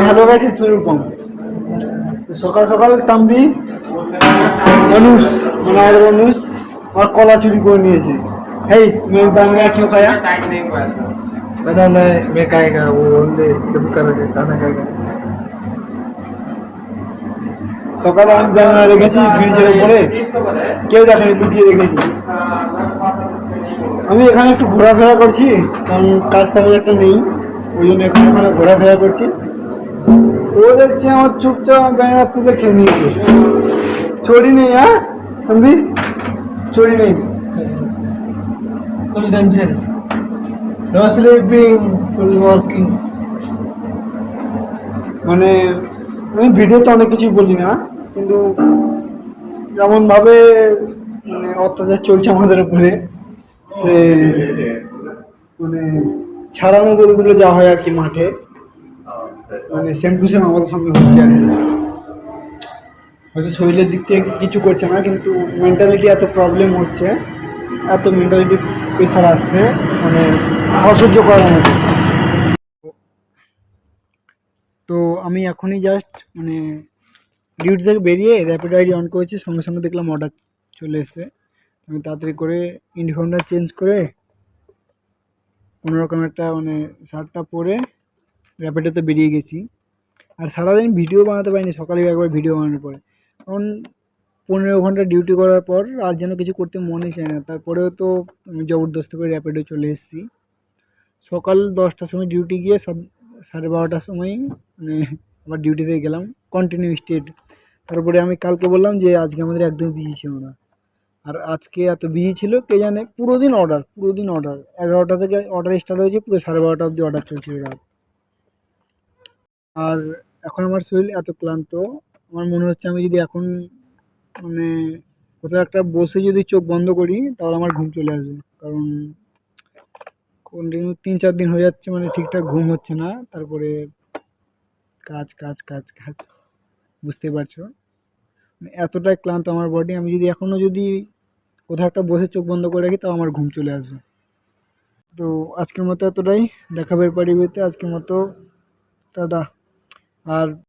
Hello guys, it's me Rupam. সকাল সকাল তাম্বি অনুষ মানে আমাদের অনুষ আমার কলা চুরি করে নিয়েছে। হেই मैं बांग्ला क्यों खाया? पता नहीं मैं खाएगा वो ओनली जब करोगे खाना खाएगा। সকালে আমি বাংলা রেখেছি ফ্রিজের উপরে, কেউ দেখেনি, লুকিয়ে রেখেছি। আমি এখানে একটু ঘোরাফেরা করছি, কারণ কাজ তেমন একটা নেই, ওই জন্য এখানে ওখানে ঘোরাফেরা করছি। ও দেখছি আমার চুপচাপ ব্যাঙা তুলে খেয়ে নিয়েছে। চোরি নেই, হ্যাঁ তম্বি, চোরি নেই। Full tension, no sleeping, full working. মানে আমি ভিডিওতে অনেক কিছু বলি না, কিন্তু যেমনভাবে মানে অত্যাচার চলছে আমাদের উপরে, সে মানে ছাড়ানো গরুগুলো যা হয় আর কি মাঠে, মানে সেম টু সেম আমাদের সঙ্গে হচ্ছে আর কি। হয়তো শরীরের দিক থেকে কিছু করছে না, কিন্তু মেন্টালিটি এত প্রবলেম হচ্ছে, এত মেন্টালিটি প্রেশার আসছে, মানে অসহ্য করার মতো। তো আমি এখনই জাস্ট মানে ডিউটি থেকে বেরিয়ে র্যাপিড আইডি অন করেছি, সঙ্গে সঙ্গে দেখলাম অর্ডার চলে এসেছে। আমি তাড়াতাড়ি করে ইউনিফর্মটা চেঞ্জ করে কোনোরকম একটা মানে শার্টটা পরে র্যাপিডোতে বেরিয়ে গেছি। আর সারাদিন ভিডিও বানাতে পারিনি, সকালে একবার ভিডিও বানানোর পরে, কারণ 15 ঘন্টা ডিউটি করার পর আর যেন কিছু করতে মনই চায় না। তারপরেও তো আমি জবরদস্তি করে র্যাপিডো চলে এসেছি। সকাল 10টার সময় ডিউটি গিয়ে 12:30টার সময় মানে আবার ডিউটি থেকে গেলাম কন্টিনিউ স্টেট। তারপরে আমি কালকে বললাম যে আজকে আমাদের একদমই বিজি ছিল না, আর আজকে এত বিজি ছিল কে জানে। পুরো দিন অর্ডার, পুরো দিন অর্ডার, 11টা থেকে অর্ডার স্টার্ট হয়েছে, পুরো 12:30 অবধি অর্ডার চলছিল রাত। আর এখন আমার শরীর এত ক্লান্ত, আমার মনে হচ্ছে আমি যদি এখন মানে কোথাও একটা বসে যদি চোখ বন্ধ করি তাহলে আমার ঘুম চলে আসবে। কারণ কন্টিনিউ 3-4 দিন হয়ে যাচ্ছে মানে ঠিকঠাক ঘুম হচ্ছে না। তারপরে কাজ কাজ কাজ কাজ, বুঝতেই পারছো মানে এতটাই ক্লান্ত আমার বডি। আমি যদি এখনও যদি কোথাও একটা বসে চোখ বন্ধ করে রাখি তাও আমার ঘুম চলে আসবে। তো আজকের মতো এতটাই, দেখাবে পারিবেতে আজকের মতো, টাটা। আর